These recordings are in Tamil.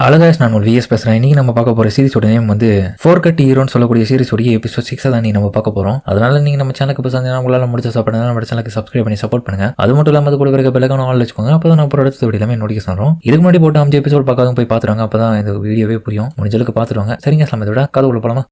அழகாஸ் நான் ஒரு விஎஸ் பேசுறேன். இன்னைக்கு நம்ம பார்க்க போற சீரிஸோட நேம் வந்து ஃபோர்கட் ஹீரோன்னு சொல்லக்கூடிய சீரிஸோடைய எபிசோட் 6 தான் நம்ம பார்க்க போறோம். அதனால நீங்க நம்ம சேனலுக்கு பசங்க உங்களால முடிச்ச சாப்பிடுங்க, நம்ம சேனலுக்கு சப்ஸ்கிரைப் பண்ணி சப்போர்ட் பண்ணுங்க. அது மட்டும் இல்லாம அது கூட இருக்க பெல் ஐகான் ஆல் வச்சுக்கோங்க. அப்பதான் நான் அப்புறம் அடுத்த வீடியோ எல்லாமே நோட்டிஃபிகேஷன் வரும். இதுக்கு முன்னாடி போட்டு 5 எபிசோட் பார்க்காதவங்க போய் பாத்துறாங்க. அப்பதான் இந்த வீடியோவே புரியும். முடிஞ்சளவுக்கு பாத்துருவாங்க. சரிங்க, சமயத்தோட கதை உள்ள போலாமா?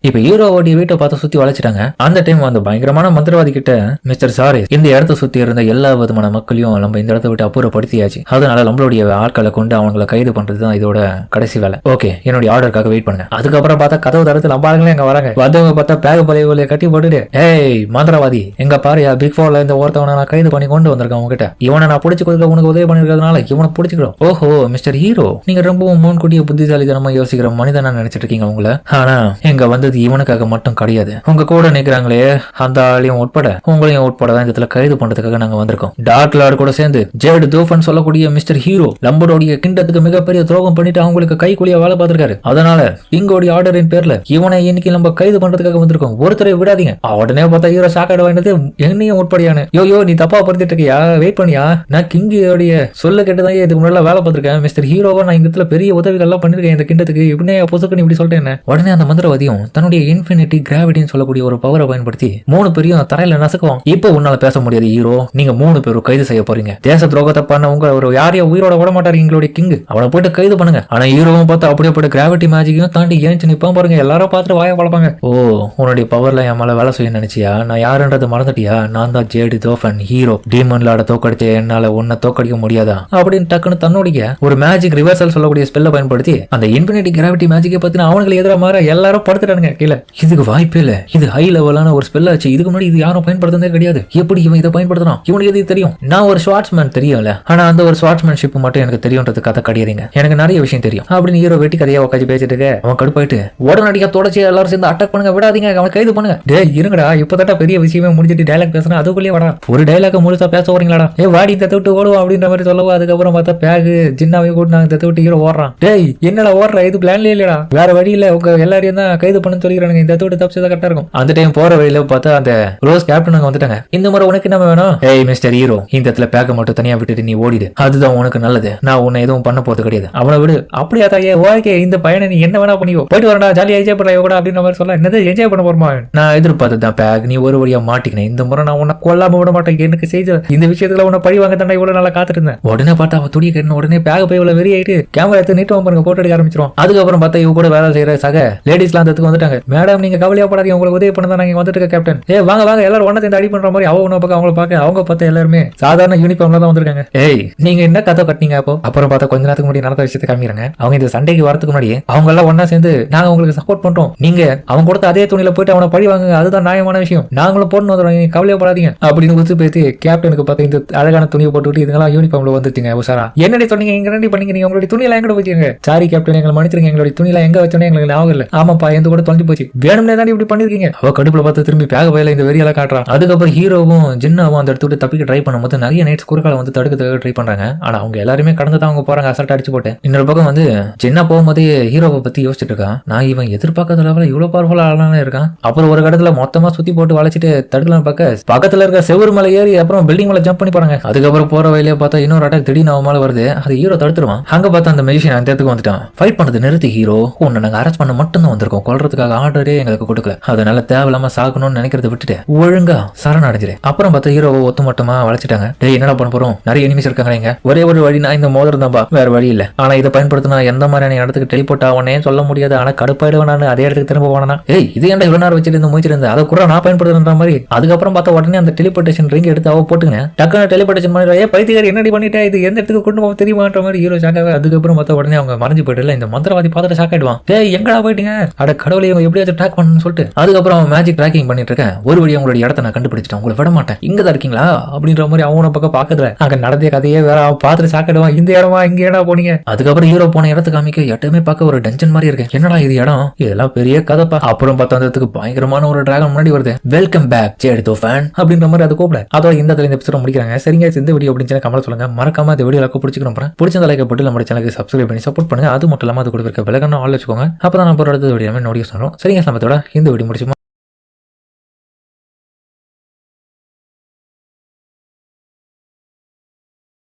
இப்ப ஹீரோவோடைய வீட்டை பார்த்து சுத்தி வளைச்சிட்டாங்க. அந்த டைம் அந்த பயங்கரமான மந்திரவாதி கிட்ட மிஸ்டர் சாரி, இந்த இடத்த சுத்தி இருந்த எல்லா விதமான மக்களையும் நம்ம இந்த இடத்த விட்டு அப்புறப்படுத்தியாச்சு. அதனால நம்மளுடைய ஆட்களை கொண்டு அவங்களை கைது பண்றதுதான் இதோட கடைசி வேலை. ஓகே, என்னுடைய ஆர்டருக்காக வெயிட் பண்ணுங்க. அதுக்கப்புறம் பார்த்தா கதவு தரத்து நம்ம ஆளுங்களே அங்க வராங்க. வந்தவங்க பார்த்தா பேக பழைய கட்டி போட்டுட்டு, ஏய் மந்திரவாதி, எங்க பாரியா பிக் ஃபோர்ல இந்த ஒருத்தவனை நான் கைது பண்ணி கொண்டு வந்திருக்கேன். உங்ககிட்ட இவனை நான் பிடிச்சு கொடுக்க உனக்கு உதவி பண்ணிருக்கிறதுனால இவனை பிடிச்சிக்கிறோம். ஓஹோ மிஸ்டர் ஹீரோ, நீங்க ரொம்பவும் முன்கூட்டிய புத்திசாலித்தனமா யோசிக்கிற மனிதனா நினைச்சிட்டு இருக்கீங்க உங்களை. ஆனா எங்க வந்தது இவனுக்காக மட்டும் கிடையாது. உங்க கூட நிக்கிறாங்களே அந்த ஆளையும் உட்பட உங்களையும் உட்பட தான் இந்த கைது பண்றதுக்காக நாங்க வந்திருக்கோம். டார்க் லார்ட் கூட சேர்ந்து ஜேட் தோஃபன் சொல்லக்கூடிய மிஸ்டர் ஹீரோ நம்மளுடைய கிண்டத்துக்கு மிகப்பெரிய துரோகம் பண்ணிட்டு அவங்களுக்கு கைக்குலியா வேலை பார்த்திருக்காரு. அதனால இங்கோடைய ஆர்டரின் பேர்ல இவனை இன்னைக்கு நம்ம கைது பண்றதுக்காக வந்திருக்கோம். ஒருத்தரை விடாதீங்க. உடனே பார்த்தா ஹீரோ ஷாக் ஆயிடுவானது. என்னையும் உட்படையான யோ நீ தப்பா படுத்திட்டு இருக்கியா? வெயிட் பண்ணியா, நான் கிங்கோடைய சொல்ல கேட்டுதான் இதுக்கு முன்னாடி வேலை பார்த்திருக்கேன். மிஸ்டர் ஹீரோவா நான் இந்த பெரிய உதவிகள் எல்லாம் பண்ணிருக்கேன் இந்த கிண்டத்துக்கு. இப்படியே புதுக்கு இப்படி சொல்லிட்டேன். உடனே அந்த மந்திரவாதியும் தன்னுடைய இன்ஃபினிட்டி கிராவிட்டின்னு சொல்லக்கூடிய ஒரு பவரை பயன்படுத்தி 3 பேரையும் தரையில நசுக்குவோம். இப்போ உன்னால பேச முடியாது ஹீரோ, நீங்க 3 பேரும் கைது செய்ய போறீங்க. தேச துரோகத்தை பண்ண உங்க ஒரு யாரையும் உயிரோட விட மாட்டாரு எங்களுடைய கிங். அவனை போயிட்டு கைது பண்ணுங்க. ஆனா ஹீரோவும் பார்த்து அப்படியே போட்டு கிராவிட்டி மேஜிக்கையும் தாண்டி ஏஞ்சி நிப்பான் பாருங்க. எல்லாரும் பார்த்துட்டு வாய வளர்ப்பாங்க. ஓ, உன்னுடைய பவர்ல என் மேல வேலை செய்ய நினைச்சியா? நான் யாருன்றது மறந்துட்டியா? நான் தான் ஜேடி தோஃபன் ஹீரோ. டீமன் லார்ட தோக்கடிச்ச என்னால உன்னை தோக்கடிக்க முடியாதா அப்படின்னு டக்குன்னு தன்னுடைய ஒரு மேஜிக் ரிவர்சல் சொல்லக்கூடிய ஸ்பெல்லை பயன்படுத்தி அந்த இன்ஃபினிட்டி கிராவிட்டி மேஜிக்கை பத்தின அவனுக்கு எதிராக மாற எல்லாரும் படுத்துட்டானுங்க கீழே. இதுக்கு வாய்ப்பே இல்ல. இது ஹை லெவலான ஒரு ஸ்பெல் ஆச்சு. இதுக்கு முன்னாடி இது யாரும் பயன்படுத்துறதே கிடையாது. எப்படி இவன் இதை பயன்படுத்தணும்? இவனுக்கு எது தெரியும்? நான் ஒரு ஷார்ட்ஸ்மேன் தெரியும்ல, ஆனா அந்த ஒரு ஷார்ட்ஸ்மேன்ஷிப் மட்டும் எனக்கு தெரியும்ன்றது கதை கிடையாதுங்க. எனக்கு நிறைய விஷயம் தெரியும் அப்படின்னு ஹீரோ வெட்டி கதையா உட்காந்து பேசிட்டு இருக்க. அவன் கடுப்பாயிட்டு உடனடியாக தொடச்சி எல்லாரும் சேர்ந்து அட்டாக் பண்ணுங்க, விடாதீங்க, அவன் கைது பண்ணுங்க. டே இருங்கடா, இப்பதான் பெரிய விஷயமே முடிஞ்சிட்டு டைலாக் பேசுறேன், அதுக்குள்ளேயே வாடா, ஒரு டைலாக முழுசா பேச வரீங்களாடா? வாடி இந்த விட்டு ஓடுவோம் அப்படின்ற மாதிரி சொல்லவும் அதுக்கப்புறம் பார்த்தா பேகு ஜின்னாவையும் கூட நாங்க விட்டு ஹீரோ ஓடுறான். டேய் என்னடா ஓடுற? இது பிளான்லயே இல்லடா, வேற வழி இல்ல, உங்க எல்லாரையும் தான் கைது பண்ணு சொல்லிக்கிறானுங்க. இந்த விட்டு தப்பிச்சதா கரெக்டா இருக்கும். அந்த டைம் போற வழியில பார்த்தா அந்த ரோஸ் கேப்டன் அங்க வந்துட்டாங்க. இந்த முறை உனக்கு என்ன வேணும்? ஏய் மிஸ்டர் ஹீரோ, இந்த இடத்துல பேக்க மட்டும் தனியா விட்டுட்டு நீ ஓடிடு, அதுதான் உனக்கு நல்லது. நான் உன்னை எதுவும் பண்ண போறது கிடையாது. அவனை விடு. அப்படியா தாயே? ஓகே, இந்த பையனை நீ என்ன வேணா பண்ணிக்கோ, போயிட்டு வரடா, ஜாலியா என்ஜாய் பண்ண கூட அப்படின்ற மாதிரி சொல்ல. என்னது என்ஜாய் பண்ண போறமா? நான் எதிர்பார்த்ததான் பேக், நீ ஒரு வழியா மாட்டிக்கினேன். இந்த முறை நான் உன்னை கொல்லாம விட மாட்டேன். எனக்கு செய்த இந்த விஷயத்துல உன்னை பழி வாங்க தானே இவ்வளவு நல்லா காத்துட்டு இருந்தேன். உடனே பார்த்தா அவன் துடிய கட்டின உடனே பேக் போய் இவ்வளவு வெறி ஆயிட்டு கேமரா எடுத்து நீட்டு பாருங்க, போட்டோ எடுக்க ஆரம்பிச்சிரும். அதுக்கப்புறம் பார்த்தா இவ கூட வேலை செய்யற சக லேடிஸ்லாம் அந்த இடத்துக்கு வந்துட்டாங்க. மேடம் நீங்க கவலையா படாதீங்க, உங்களுக்கு உதவி பண்ண தான் நாங்க வந்துட்டு இருக்க கேப்டன். வாங்க வாங்க எல்லாரும் ஒண்ணா சேர்ந்து அடி பண்ற மாதிரி அவ உன்ன பக்கம் அவங்கள பார்க்க. அவங்க பார்த்தா எல்லாருமே சாதாரண யூனிஃபார்ம்ல தான் வந்திருக்காங்க. ஏய் நீங்க என்ன கதை கட்டினீங்க? அப்போ அப்புறம் பார்த்தா கொஞ்ச நேரத்துக்கு முன்னாடி நடந்த விஷயத்தை காமிக்கிறாங்க. அவங்க இந்த சண்டைக்கு வரதுக்கு முன்னாடி அவங்க எல்லாம் ஒண்ணா சேர்ந்து நாங்க உங்களுக்கு சப்போர்ட் பண்றோம், நீங்க அவங்க கொடுத்த அதே துணியில போயிட்டு அவனை பழி வாங்க, அதுதான் நியாயமான விஷயம், நாங்களும் போட்டு வந்துடுறோம், நீங்க கவலையப்படாதீங்க அப்படின்னு குத்து பேசி கேப்டனுக்கு பார்த்து இந்த அழகான துணியை போட்டுவிட்டு இதுங்கெல்லாம் யூனிஃபார்ம்ல வந்துட்டீங்க உசாரா. என்னடி சொன்னீங்க? எங்க ரெண்டி பண்ணீங்க? நீங்க உங்களுடைய துணியெல்லாம் எங்க போயிட்டீங்க? சாரி கேப்டன், எங்களை மன்னிச்சிருங்க, எங்களுடைய துணியெல்லாம் எங்க வச்சோன்னே எங்களுக்கு ஞாபகம் இல்ல. ஆமாப்பா, எந்த கூட தொலைஞ்சு போச்சு, வேணும்னே தான் இப்படி பண்ணிருக்கீங்க. அவ கடுப்புல பார்த்து திரும்பி பேக வயல இந்த வெறியெல்லாம் காட்டுறான். அதுக்கப்புறம் ஹீரோவும் ஜின்னாவும் அந்த இடத்துல தப்பிக்க ட்ரை பண்ணும்போது நிறைய நைட்ஸ் குறுக்கால வந்து தடுக்கிறதுக்காக ட்ரை பண்றாங்க. ஆனா அவங்க எல்லாருமே கடந்து தான் அவங்க போறாங்க, அசல்ட் அடிச்சு போட்டு. இன்னொரு பக்கம் வந்து ஜின்னா போகும்போது ஹீரோவை பத்தி யோசிச்சுட்டு இருக்கான். நான் இவன் எதிர்பார்க்காத லெவலில் இவ்வளவு பவர்ஃபுல்லா ஆளானே இருக்கான். அப்புறம் ஒரு இடத்துல மொத்தமா சுத்தி போட்டு வளைச்சிட்டு தடுக்கலாம் பக்கத்துல இருக்க செவ்வறு மேல ஏறி அப்புறம் பில்டிங் மேல ஜம்ப் பண்ணி போறாங்க. அதுக்கப்புறம் போற வழியிலே பார்த்தா இன்னொரு அட்டாக் திடீர்னு அவன் மேல வருது. அது ஹீரோ தடுத்துருவான். அங்க பார்த்தா அந்த மெஜிஷியன் அந்த இடத்துக்கு வந்துட்டான். ஃபைட் பண்ணது நிறுத்தி ஹீரோ, உன்னை நாங்க அரெஸ்ட் பண்ண மட்டும் தான் வந்திருக்கோம், கொல்றதுக்காக ஆர்டரே எங்களுக்கு கொடுக்கல, அதனால தேவையில்லாம சாகணும்னு நினைக்கிறத விட்டுட்டு ஒழுங்கா சரண் அடைஞ்சிரு. அப்புறம் பார்த்தா ஹீரோவை ஒத்து மட்டுமா வளைச்சிட்டாங்க. டேய் என்னடா பண்ண போறோம்? நிறைய எனிமிஸ் இருக்காங்க. இங்க ஒரே ஒரு வழி, நான் இந்த மோதிரம் தான்ப்பா, வேற வழி இல்ல. ஆனா இதை பயன்படுத்தினா எந்த மாதிரியான இடத்துக்கு டெலிபோர்ட் ஆவனே சொல்ல முடியாது. ஆனா கடுப்பாயிடுவேன் நான் அதே இடத்துக்கு திரும்ப போனா. ஏய் இது ஏன்டா இவ்வளவு நேரம் வச்சிட்டு மூச்சிருந்தேன், அதை கூட நான் பயன்படுத்துற மாதிரி. அதுக்கப்புறம் பார்த்தா உடனே அந்த டெலிபோர்டேஷன் ரிங் எடுத்து அவ போட்டுங்க டக்குனு டெலிபோர்டேஷன் பண்ணிடுவா. பைத்தியக்காரி என்னடி பண்ணிட்டா, இது எந்த இடத்துக்கு கொண்டு போக தெரியுமான்ற மாதிரி ஹீரோ ஷாக்காக. அதுக்கப்புறம் பார்த்தா உடனே அவங்க மறைஞ்சு போயிட்டு இந்த மந்திரவாதி பார்த்துட்டு ஷாக் ஆயிடுவான். ஏய் எங்கடா போயிட்டீங்க? அட கடவுளை எப்படியாச்சும் ட்ராக் பண்ணணும்னு சொல்லிட்டு அதுக்கப்புறம் மேஜிக் ட்ராக்கிங் பண்ணிட்டு இருக்கேன். ஒரு வழி உங்களுடைய இடத்த நான் கண்டுபிடிச்சிட்டேன், உங்களை விட மாட்டேன், இங்க தான் இருக்கீங்களா அப்படின்ற மாதிரி அவனை பக்கம் பாக்குறதுல அங்க நடந்த கதையே வேற. பார்த்துட்டு சாக்கிடுவான், இந்த இடமா இங்க ஏடா போனீங்க? அதுக்கப்புறம் ஹீரோ போன இடத்துக்கு காமிக்க எட்டுமே பார்க்க ஒரு டஞ்சன் மாதிரி இருக்கு. என்னடா இது இடம்? இதெல்லாம் பெரிய கதைப்பா. அப்புறம் பார்த்தா அந்த இடத்துக்கு பயங்கரமான ஒரு டிராகன் முன்னாடி வருது. வெல்கம் பேக் ஜேட் தோஃபன் அப்படின்ற மாதிரி அது கூப்பிட. அதோட இந்த எபிசோட முடிக்கிறாங்க. சரிங்க, இந்த வீடியோ அப்படின்னு கமெண்ட் சொல்லுங்க. மறக்காம இந்த வீடியோ பிடிச்சிக்கிறோம். பிடிச்ச லைக் போட்டு நம்ம சேனலுக்கு சப்ஸ்கிரைப் பண்ணி சப்போர்ட் பண்ணுங்க. அது மட்டும் இல்லாம அது கூட இருக்க பெல் ஐகானை ஆல் வச்சுக்கோங்க. அப்பதான் நான் போற அடுத்த வீடியோ நோட்டிஃபிகேஷன் வரும். சரிங்க, சமத்தோட இந்த வீடியோ முடிச்சுமா.